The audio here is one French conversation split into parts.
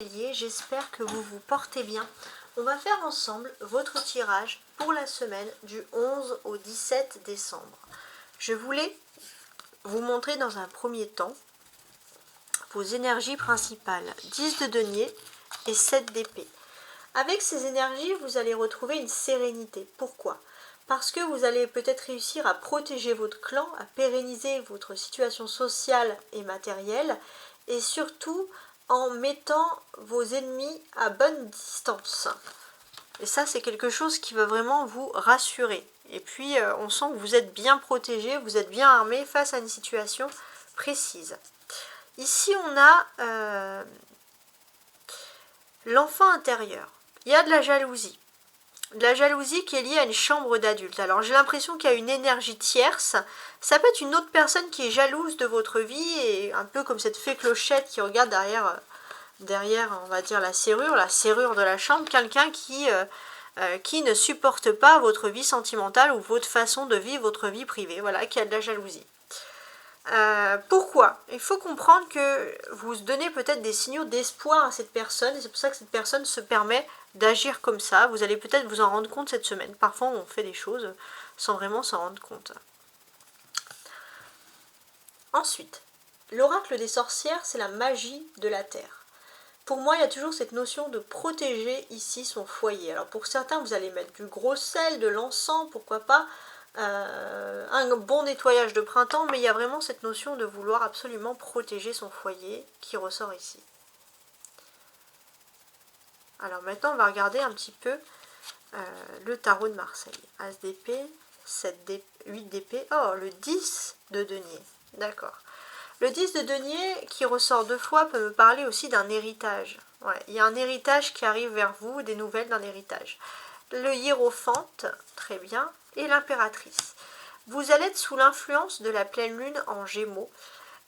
J'espère que vous vous portez bien. On va faire ensemble votre tirage pour la semaine du 11 au 17 décembre. Je voulais vous montrer dans un premier temps vos énergies principales, 10 de denier et 7 d'épée. Avec ces énergies, vous allez retrouver une sérénité. Pourquoi? Parce que vous allez peut-être réussir à protéger votre clan, à pérenniser votre situation sociale et matérielle, et surtout en mettant vos ennemis à bonne distance. Et ça, c'est quelque chose qui va vraiment vous rassurer. Et puis, on sent que vous êtes bien protégé, vous êtes bien armé face à une situation précise. Ici, on a l'enfant intérieur. Il y a de la jalousie. De la jalousie qui est liée à une chambre d'adulte. Alors j'ai l'impression qu'il y a une énergie tierce. Ça peut être une autre personne qui est jalouse de votre vie et un peu comme cette fée clochette qui regarde derrière on va dire la serrure de la chambre. Quelqu'un qui ne supporte pas votre vie sentimentale ou votre façon de vivre votre vie privée. Voilà, qui a de la jalousie. Pourquoi? Il faut comprendre que vous donnez peut-être des signaux d'espoir à cette personne et c'est pour ça que cette personne se permet d'agir comme ça. Vous allez peut-être vous en rendre compte cette semaine. Parfois on fait des choses sans vraiment s'en rendre compte. Ensuite, l'oracle des sorcières, c'est la magie de la terre. Pour moi, il y a toujours cette notion de protéger ici son foyer. Alors pour certains, vous allez mettre du gros sel, de l'encens, pourquoi pas, un bon nettoyage de printemps, mais il y a vraiment cette notion de vouloir absolument protéger son foyer qui ressort ici. Alors maintenant, on va regarder un petit peu le tarot de Marseille. As d'épée, 8 d'épée, oh, le 10 de denier, d'accord. Le 10 de denier qui ressort 2 fois peut me parler aussi d'un héritage. Ouais, il y a un héritage qui arrive vers vous, des nouvelles d'un héritage. Le hiérophante, très bien, et l'impératrice. Vous allez être sous l'influence de la pleine lune en Gémeaux.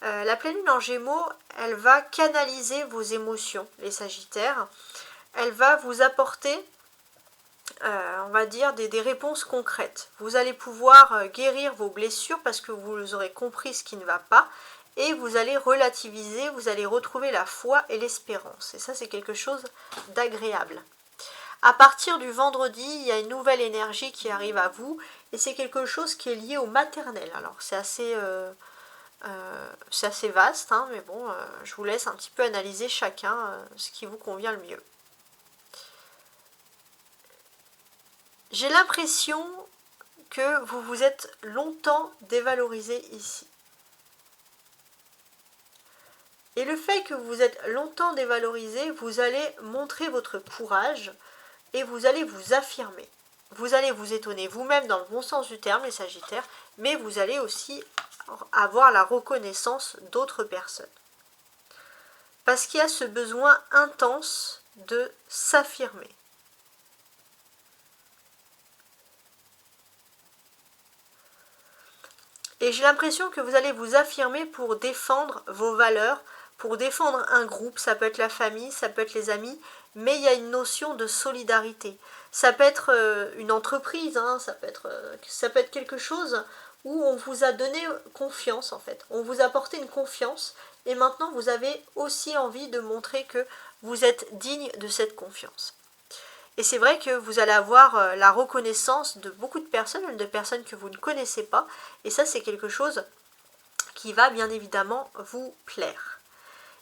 La pleine lune en Gémeaux, elle va canaliser vos émotions, les Sagittaires. Elle va vous apporter, on va dire, des réponses concrètes. Vous allez pouvoir guérir vos blessures parce que vous aurez compris ce qui ne va pas. Et vous allez relativiser, vous allez retrouver la foi et l'espérance. Et ça, c'est quelque chose d'agréable. À partir du vendredi, il y a une nouvelle énergie qui arrive à vous et c'est quelque chose qui est lié au maternel. Alors c'est assez vaste, hein, mais bon, je vous laisse un petit peu analyser chacun ce qui vous convient le mieux. J'ai l'impression que vous vous êtes longtemps dévalorisé ici. Et le fait que vous êtes longtemps dévalorisé, vous allez montrer votre courage et vous allez vous affirmer. Vous allez vous étonner vous-même dans le bon sens du terme, les Sagittaires, mais vous allez aussi avoir la reconnaissance d'autres personnes. Parce qu'il y a ce besoin intense de s'affirmer. Et j'ai l'impression que vous allez vous affirmer pour défendre vos valeurs, pour défendre un groupe, ça peut être la famille, ça peut être les amis, mais il y a une notion de solidarité. Ça peut être une entreprise, hein, ça peut être quelque chose où on vous a donné confiance en fait. On vous a apporté une confiance et maintenant vous avez aussi envie de montrer que vous êtes digne de cette confiance. Et c'est vrai que vous allez avoir la reconnaissance de beaucoup de personnes que vous ne connaissez pas. Et ça, c'est quelque chose qui va bien évidemment vous plaire.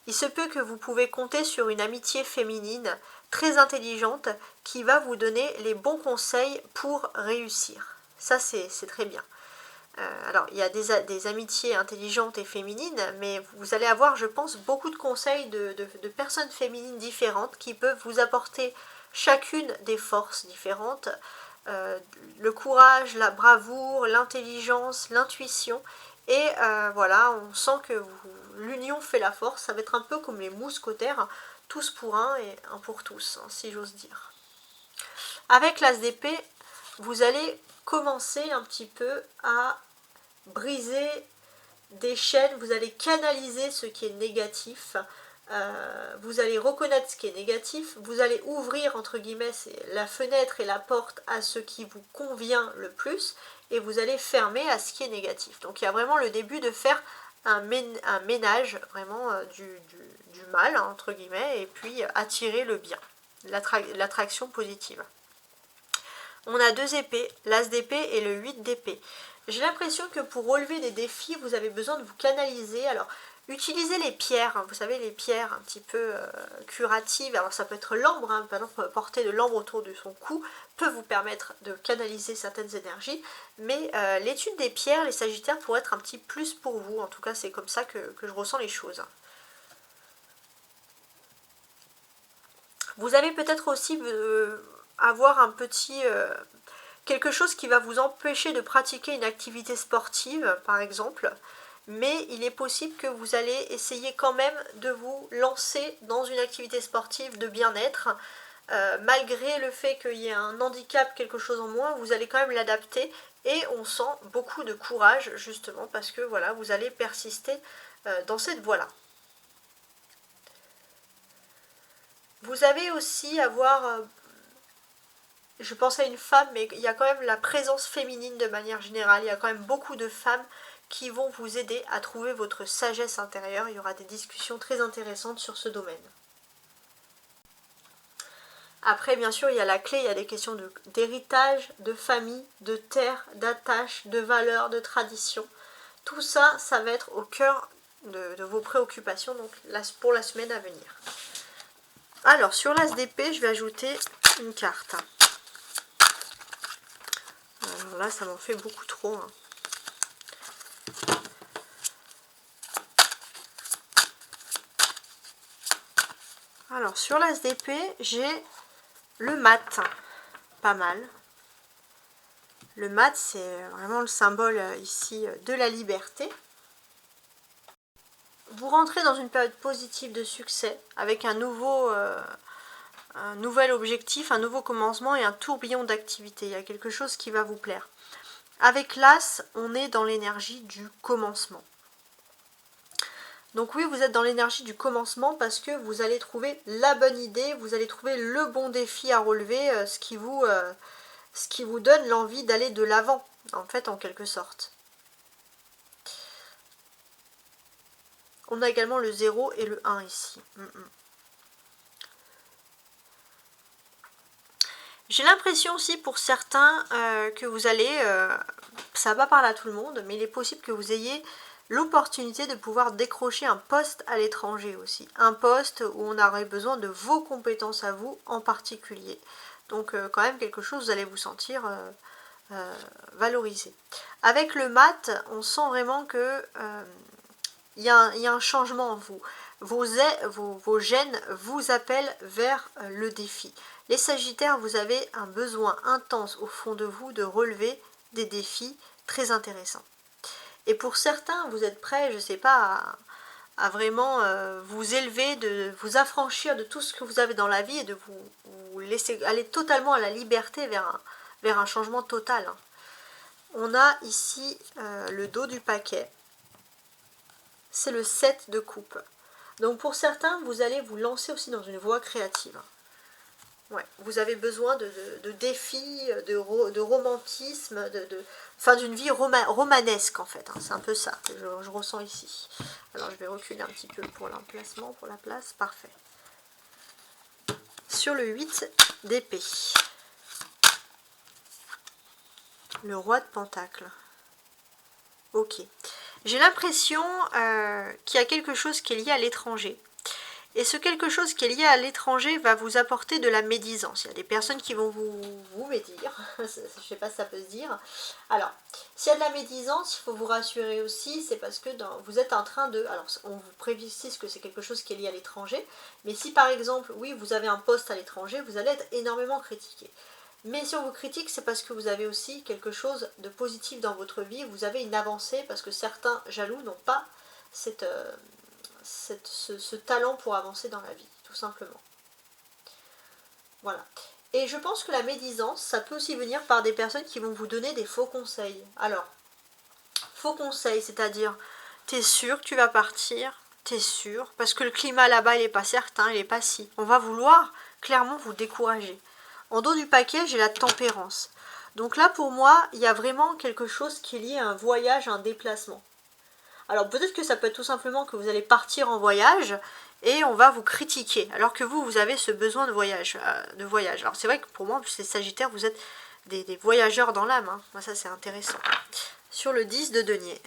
Il se peut que vous pouvez compter sur une amitié féminine très intelligente qui va vous donner les bons conseils pour réussir. Ça, c'est très bien. Alors, il y a des amitiés intelligentes et féminines, mais vous allez avoir, je pense, beaucoup de conseils de personnes féminines différentes qui peuvent vous apporter chacune des forces différentes, le courage, la bravoure, l'intelligence, l'intuition, et voilà, on sent que l'union fait la force. Ça va être un peu comme les mousquetaires, tous pour un et un pour tous, hein, si j'ose dire. Avec l'as d'épée, vous allez commencer un petit peu à briser des chaînes, vous allez canaliser ce qui est négatif, vous allez reconnaître ce qui est négatif, vous allez ouvrir entre guillemets la fenêtre et la porte à ce qui vous convient le plus et vous allez fermer à ce qui est négatif. Donc il y a vraiment le début de faire un ménage vraiment du mal, hein, entre guillemets, et puis attirer le bien, l'attraction positive. On a 2 épées, l'as d'épée et le 8 d'épée. J'ai l'impression que pour relever des défis, vous avez besoin de vous canaliser. Alors, utilisez les pierres, hein, vous savez, les pierres un petit peu curatives. Alors, ça peut être l'ambre, hein, par exemple, porter de l'ambre autour de son cou peut vous permettre de canaliser certaines énergies. Mais l'étude des pierres, les sagittaires, pourrait être un petit plus pour vous. En tout cas, c'est comme ça que je ressens les choses. Vous avez peut-être aussi avoir un petit... quelque chose qui va vous empêcher de pratiquer une activité sportive, par exemple, mais il est possible que vous allez essayer quand même de vous lancer dans une activité sportive de bien-être, malgré le fait qu'il y ait un handicap, quelque chose en moins, vous allez quand même l'adapter, et on sent beaucoup de courage, justement, parce que voilà, vous allez persister dans cette voie-là. Vous avez aussi avoir... je pense à une femme, mais il y a quand même la présence féminine de manière générale. Il y a quand même beaucoup de femmes qui vont vous aider à trouver votre sagesse intérieure. Il y aura des discussions très intéressantes sur ce domaine. Après, bien sûr, il y a la clé, il y a des questions d'héritage, de famille, de terre, d'attache, de valeurs, de tradition. Tout ça, ça va être au cœur de vos préoccupations donc, pour la semaine à venir. Alors, sur l'as d'épée, je vais ajouter une carte. Alors là, ça m'en fait beaucoup trop. Hein. Alors, sur l'as d'épée, j'ai le mat. Pas mal. Le mat, c'est vraiment le symbole ici de la liberté. Vous rentrez dans une période positive de succès avec un nouvel objectif, un nouveau commencement et un tourbillon d'activité. Il y a quelque chose qui va vous plaire. Avec l'as, on est dans l'énergie du commencement. Donc oui, vous êtes dans l'énergie du commencement parce que vous allez trouver la bonne idée, vous allez trouver le bon défi à relever, ce qui vous donne l'envie d'aller de l'avant, en fait, en quelque sorte. On a également le 0 et le 1 ici. J'ai l'impression aussi pour certains que vous allez, ça va pas parler à tout le monde, mais il est possible que vous ayez l'opportunité de pouvoir décrocher un poste à l'étranger aussi. Un poste où on aurait besoin de vos compétences à vous en particulier. Donc quand même quelque chose, vous allez vous sentir valorisé. Avec le mat, on sent vraiment que il y a un changement en vous. Vos gènes vous appellent vers le défi. Les Sagittaires, vous avez un besoin intense au fond de vous de relever des défis très intéressants. Et pour certains, vous êtes prêts, je ne sais pas, à vraiment vous élever, de vous affranchir de tout ce que vous avez dans la vie et de vous laisser aller totalement à la liberté vers un changement total. On a ici le dos du paquet. C'est le 7 de coupe. Donc pour certains, vous allez vous lancer aussi dans une voie créative. Ouais, vous avez besoin de défis, de romantisme, enfin d'une vie romanesque en fait. Hein, c'est un peu ça que je ressens ici. Alors je vais reculer un petit peu pour l'emplacement, pour la place. Parfait. Sur le 8 d'épée. Le roi de pentacle. Ok. J'ai l'impression qu'il y a quelque chose qui est lié à l'étranger. Et ce quelque chose qui est lié à l'étranger va vous apporter de la médisance. Il y a des personnes qui vont vous médire. Je ne sais pas si ça peut se dire. Alors, s'il y a de la médisance, il faut vous rassurer aussi. C'est parce que vous êtes en train de... Alors, on vous précise que c'est quelque chose qui est lié à l'étranger. Mais si par exemple, oui, vous avez un poste à l'étranger, vous allez être énormément critiqué. Mais si on vous critique, c'est parce que vous avez aussi quelque chose de positif dans votre vie. Vous avez une avancée parce que certains jaloux n'ont pas ce talent pour avancer dans la vie, tout simplement. Voilà. Et je pense que la médisance, ça peut aussi venir par des personnes qui vont vous donner des faux conseils. Alors, faux conseils, c'est-à-dire, t'es sûr que tu vas partir, t'es sûr, parce que le climat là-bas, il n'est pas certain, il n'est pas si. On va vouloir clairement vous décourager. En dos du paquet, j'ai la tempérance. Donc là, pour moi, il y a vraiment quelque chose qui est lié à un voyage, à un déplacement. Alors peut-être que ça peut être tout simplement que vous allez partir en voyage et on va vous critiquer, alors que vous avez ce besoin de voyage. Alors c'est vrai que pour moi, c'est Sagittaire, vous êtes des voyageurs dans l'âme. Hein. Moi, ça c'est intéressant. Sur le 10 de denier.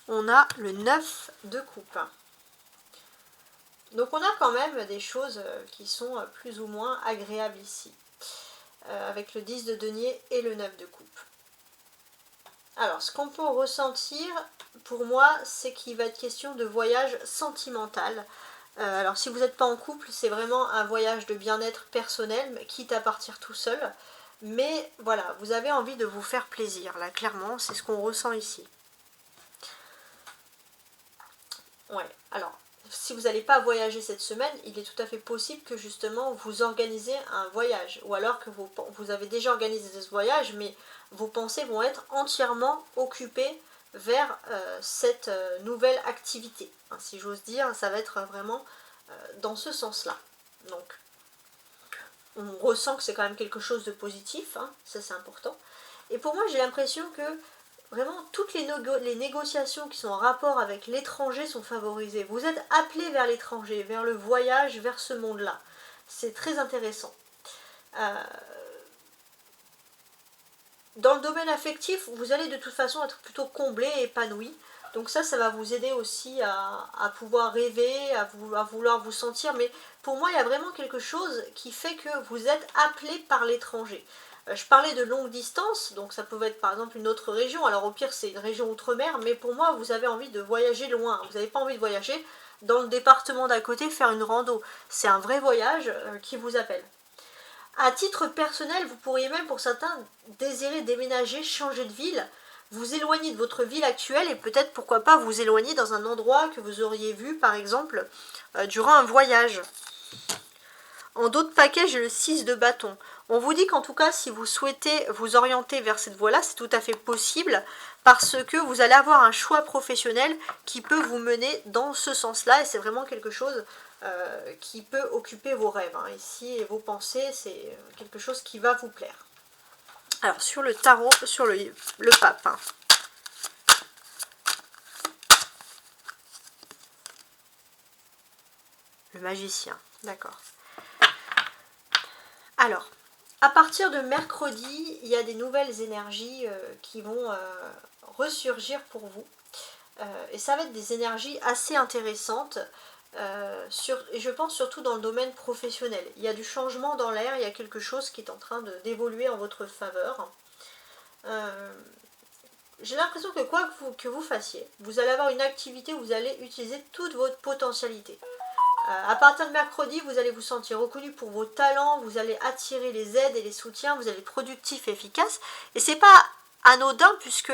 On a le 9 de coupe. Donc on a quand même des choses qui sont plus ou moins agréables ici. Avec le 10 de denier et le 9 de coupe. Alors ce qu'on peut ressentir pour moi, c'est qu'il va être question de voyage sentimental. Alors si vous n'êtes pas en couple, c'est vraiment un voyage de bien-être personnel, quitte à partir tout seul. Mais voilà, vous avez envie de vous faire plaisir. Là clairement, c'est ce qu'on ressent ici. Ouais, alors si vous n'allez pas voyager cette semaine, il est tout à fait possible que justement vous organisez un voyage. Ou alors que vous avez déjà organisé ce voyage, mais vos pensées vont être entièrement occupées vers cette nouvelle activité. Hein, si j'ose dire, ça va être vraiment dans ce sens-là. Donc, on ressent que c'est quand même quelque chose de positif, hein, ça c'est important. Et pour moi, j'ai l'impression que vraiment, toutes les négociations qui sont en rapport avec l'étranger sont favorisées. Vous êtes appelé vers l'étranger, vers le voyage, vers ce monde-là. C'est très intéressant. Dans le domaine affectif, vous allez de toute façon être plutôt comblé et épanoui. Donc ça va vous aider aussi à pouvoir rêver, à vouloir vous sentir. Mais pour moi, il y a vraiment quelque chose qui fait que vous êtes appelé par l'étranger. Je parlais de longue distance, donc ça peut être par exemple une autre région. Alors au pire, c'est une région outre-mer, mais pour moi, vous avez envie de voyager loin. Vous n'avez pas envie de voyager dans le département d'à côté, faire une rando. C'est un vrai voyage qui vous appelle. À titre personnel, vous pourriez même pour certains désirer déménager, changer de ville, vous éloigner de votre ville actuelle et peut-être pourquoi pas vous éloigner dans un endroit que vous auriez vu par exemple durant un voyage. En dos de paquet, j'ai le 6 de bâton. On vous dit qu'en tout cas, si vous souhaitez vous orienter vers cette voie-là, c'est tout à fait possible parce que vous allez avoir un choix professionnel qui peut vous mener dans ce sens-là et c'est vraiment quelque chose qui peut occuper vos rêves. Hein. Ici, et vos pensées, c'est quelque chose qui va vous plaire. Alors, sur le tarot, sur le pape. Hein. Le magicien, d'accord. Alors, à partir de mercredi, il y a des nouvelles énergies qui vont ressurgir pour vous. Et ça va être des énergies assez intéressantes. Et je pense surtout dans le domaine professionnel. Il y a du changement dans l'air, il y a quelque chose qui est en train d'évoluer en votre faveur. J'ai l'impression que quoi que vous fassiez, vous allez avoir une activité où vous allez utiliser toute votre potentialité. À partir de mercredi, vous allez vous sentir reconnu pour vos talents, vous allez attirer les aides et les soutiens, vous allez être productif et efficace. Et c'est pas anodin puisque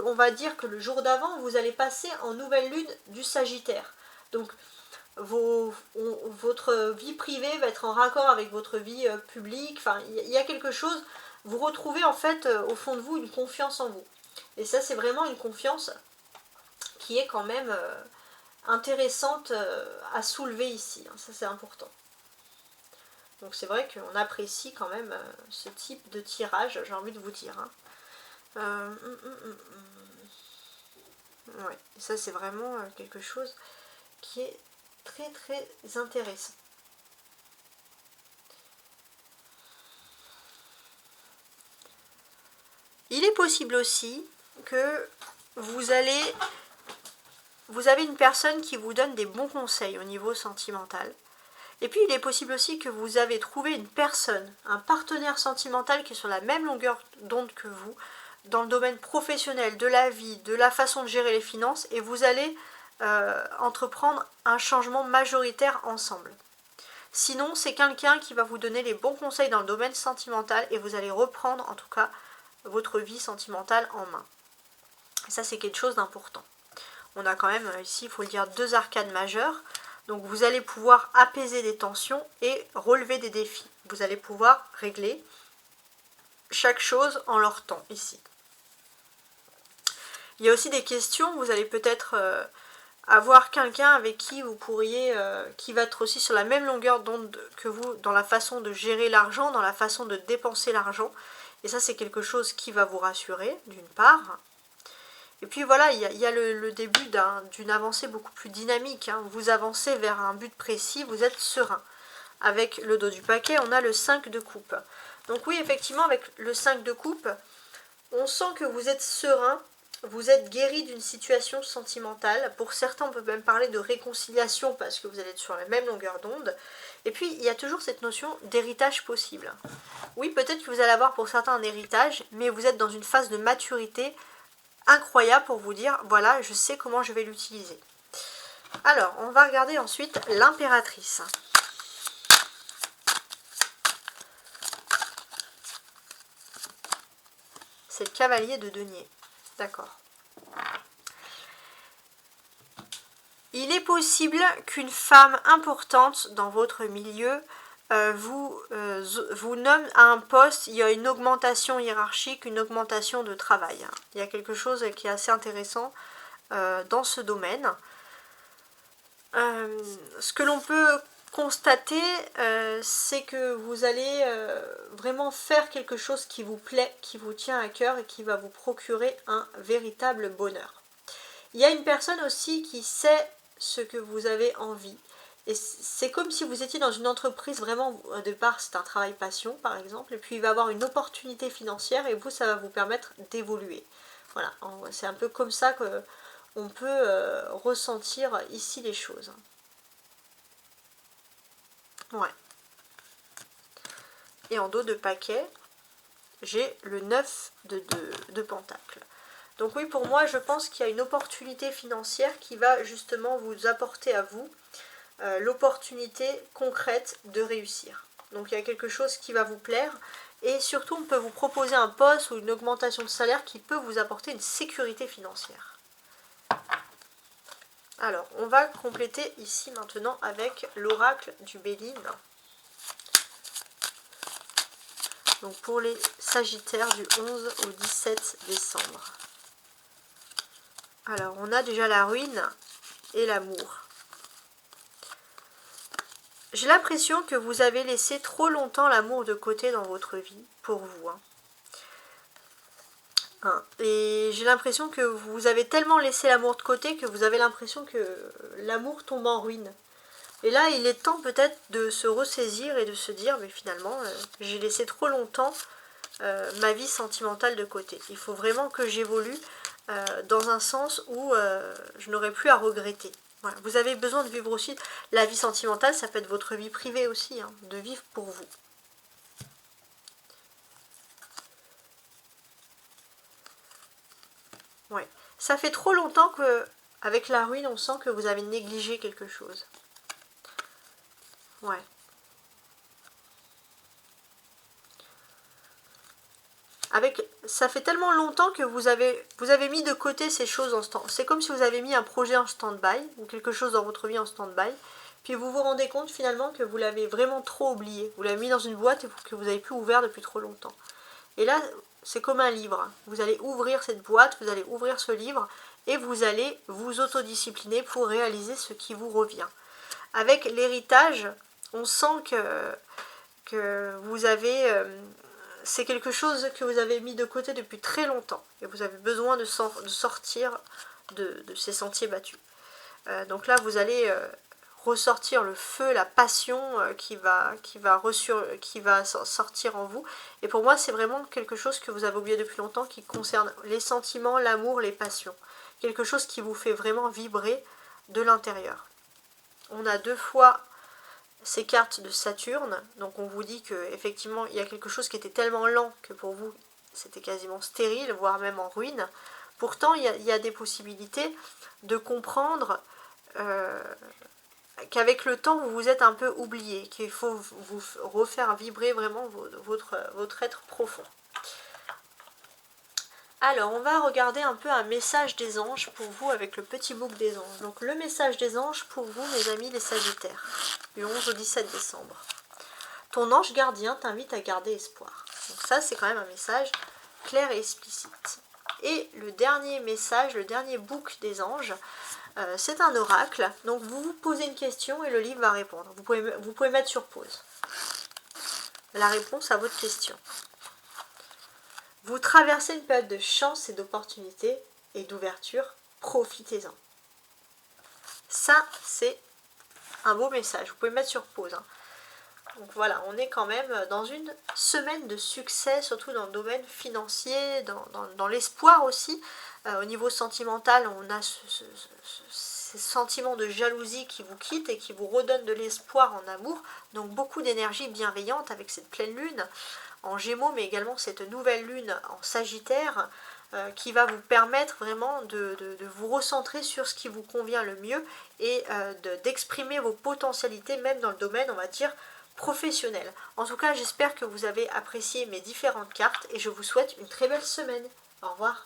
on va dire que le jour d'avant, vous allez passer en nouvelle lune du Sagittaire. Donc votre vie privée va être en raccord avec votre vie publique. Enfin, il y a quelque chose, vous retrouvez en fait au fond de vous une confiance en vous. Et ça, c'est vraiment une confiance qui est quand même intéressante à soulever ici. Hein. Ça, c'est important. Donc c'est vrai qu'on apprécie quand même ce type de tirage, j'ai envie de vous dire. Hein. Ouais, ça c'est vraiment quelque chose qui est très très intéressant. Il est possible aussi que vous avez une personne qui vous donne des bons conseils au niveau sentimental. Et puis il est possible aussi que vous avez trouvé une personne, un partenaire sentimental qui est sur la même longueur d'onde que vous, dans le domaine professionnel, de la vie, de la façon de gérer les finances, et vous allez entreprendre un changement majoritaire ensemble. Sinon, c'est quelqu'un qui va vous donner les bons conseils dans le domaine sentimental et vous allez reprendre en tout cas votre vie sentimentale en main. Et ça, c'est quelque chose d'important. On a quand même ici, il faut le dire, 2 arcanes majeures. Donc vous allez pouvoir apaiser des tensions et relever des défis. Vous allez pouvoir régler chaque chose en leur temps ici. Il y a aussi des questions, vous allez peut-être avoir quelqu'un avec qui vous pourriez, qui va être aussi sur la même longueur d'onde que vous dans la façon de gérer l'argent, dans la façon de dépenser l'argent. Et ça, c'est quelque chose qui va vous rassurer, d'une part. Et puis voilà, il y a le début d'une avancée beaucoup plus dynamique. Hein. Vous avancez vers un but précis, vous êtes serein. Avec le dos du paquet, on a le 5 de coupe. Donc oui, effectivement, avec le 5 de coupe, on sent que vous êtes serein, vous êtes guéri d'une situation sentimentale. Pour certains, on peut même parler de réconciliation parce que vous allez être sur la même longueur d'onde. Et puis, il y a toujours cette notion d'héritage possible. Oui, peut-être que vous allez avoir pour certains un héritage, mais vous êtes dans une phase de maturité incroyable pour vous dire, voilà, je sais comment je vais l'utiliser. Alors, on va regarder ensuite l'impératrice. C'est le cavalier de denier. D'accord. Il est possible qu'une femme importante dans votre milieu vous nomme à un poste, il y a une augmentation hiérarchique, une augmentation de travail. Il y a quelque chose qui est assez intéressant dans ce domaine. Ce que l'on peut constater, c'est que vous allez vraiment faire quelque chose qui vous plaît, qui vous tient à cœur et qui va vous procurer un véritable bonheur. Il y a une personne aussi qui sait ce que vous avez envie. Et c'est comme si vous étiez dans une entreprise, vraiment, au départ c'est un travail passion par exemple, et puis il va avoir une opportunité financière et vous, ça va vous permettre d'évoluer. Voilà, c'est un peu comme ça qu'on peut ressentir ici les choses. Ouais. Et en dos de paquet, j'ai le 9 de pentacle. Donc oui, pour moi, je pense qu'il y a une opportunité financière qui va justement vous apporter à vous l'opportunité concrète de réussir. Donc il y a quelque chose qui va vous plaire et surtout on peut vous proposer un poste ou une augmentation de salaire qui peut vous apporter une sécurité financière. Alors, on va compléter ici maintenant avec l'oracle du Béline. Donc pour les Sagittaires du 11 au 17 décembre. Alors, on a déjà la ruine et l'amour. J'ai l'impression que vous avez laissé trop longtemps l'amour de côté dans votre vie, pour vous. Et j'ai l'impression que vous avez tellement laissé l'amour de côté que vous avez l'impression que l'amour tombe en ruine. Et là, il est temps peut-être de se ressaisir et de se dire, mais finalement, j'ai laissé trop longtemps ma vie sentimentale de côté. Il faut vraiment que j'évolue dans un sens où je n'aurai plus à regretter. Voilà. Vous avez besoin de vivre aussi la vie sentimentale, ça peut être votre vie privée aussi, hein, de vivre pour vous. Ouais. Ça fait trop longtemps que, avec la ruine, on sent que vous avez négligé quelque chose. Ouais. Ça fait tellement longtemps que vous avez mis de côté ces choses en stand. C'est comme si vous avez mis un projet en stand-by ou quelque chose dans votre vie en stand-by. Puis vous vous rendez compte finalement que vous l'avez vraiment trop oublié. Vous l'avez mis dans une boîte et que vous n'avez plus ouvert depuis trop longtemps. Et là, c'est comme un livre. Vous allez ouvrir cette boîte, vous allez ouvrir ce livre et vous allez vous autodiscipliner pour réaliser ce qui vous revient. Avec l'héritage, on sent que vous avez... c'est quelque chose que vous avez mis de côté depuis très longtemps et vous avez besoin de sortir de ces sentiers battus. Donc là, vous allez ressortir le feu, la passion qui va sortir en vous. Et pour moi, c'est vraiment quelque chose que vous avez oublié depuis longtemps qui concerne les sentiments, l'amour, les passions. Quelque chose qui vous fait vraiment vibrer de l'intérieur. On a 2 fois ces cartes de Saturne, donc on vous dit qu'effectivement il y a quelque chose qui était tellement lent que pour vous c'était quasiment stérile, voire même en ruine. Pourtant il y a des possibilités de comprendre qu'avec le temps vous vous êtes un peu oublié, qu'il faut vous refaire vibrer vraiment votre être profond. Alors, on va regarder un peu un message des anges pour vous avec le petit book des anges. Donc, le message des anges pour vous, mes amis les Sagittaires, du 11 au 17 décembre. Ton ange gardien t'invite à garder espoir. Donc ça, c'est quand même un message clair et explicite. Et le dernier message, le dernier book des anges, c'est un oracle. Donc vous vous posez une question et le livre va répondre. Vous pouvez mettre sur pause la réponse à votre question. Vous traversez une période de chance et d'opportunité et d'ouverture. Profitez-en. Ça, c'est un beau message. Vous pouvez mettre sur pause. Donc voilà, on est quand même dans une semaine de succès, surtout dans le domaine financier, dans l'espoir aussi. Au niveau sentimental, on a ces sentiments de jalousie qui vous quittent et qui vous redonnent de l'espoir en amour. Donc beaucoup d'énergie bienveillante avec cette pleine lune en Gémeaux, mais également cette nouvelle lune en Sagittaire, qui va vous permettre vraiment de vous recentrer sur ce qui vous convient le mieux et d'exprimer vos potentialités, même dans le domaine, on va dire, professionnel. En tout cas, j'espère que vous avez apprécié mes différentes cartes et je vous souhaite une très belle semaine. Au revoir.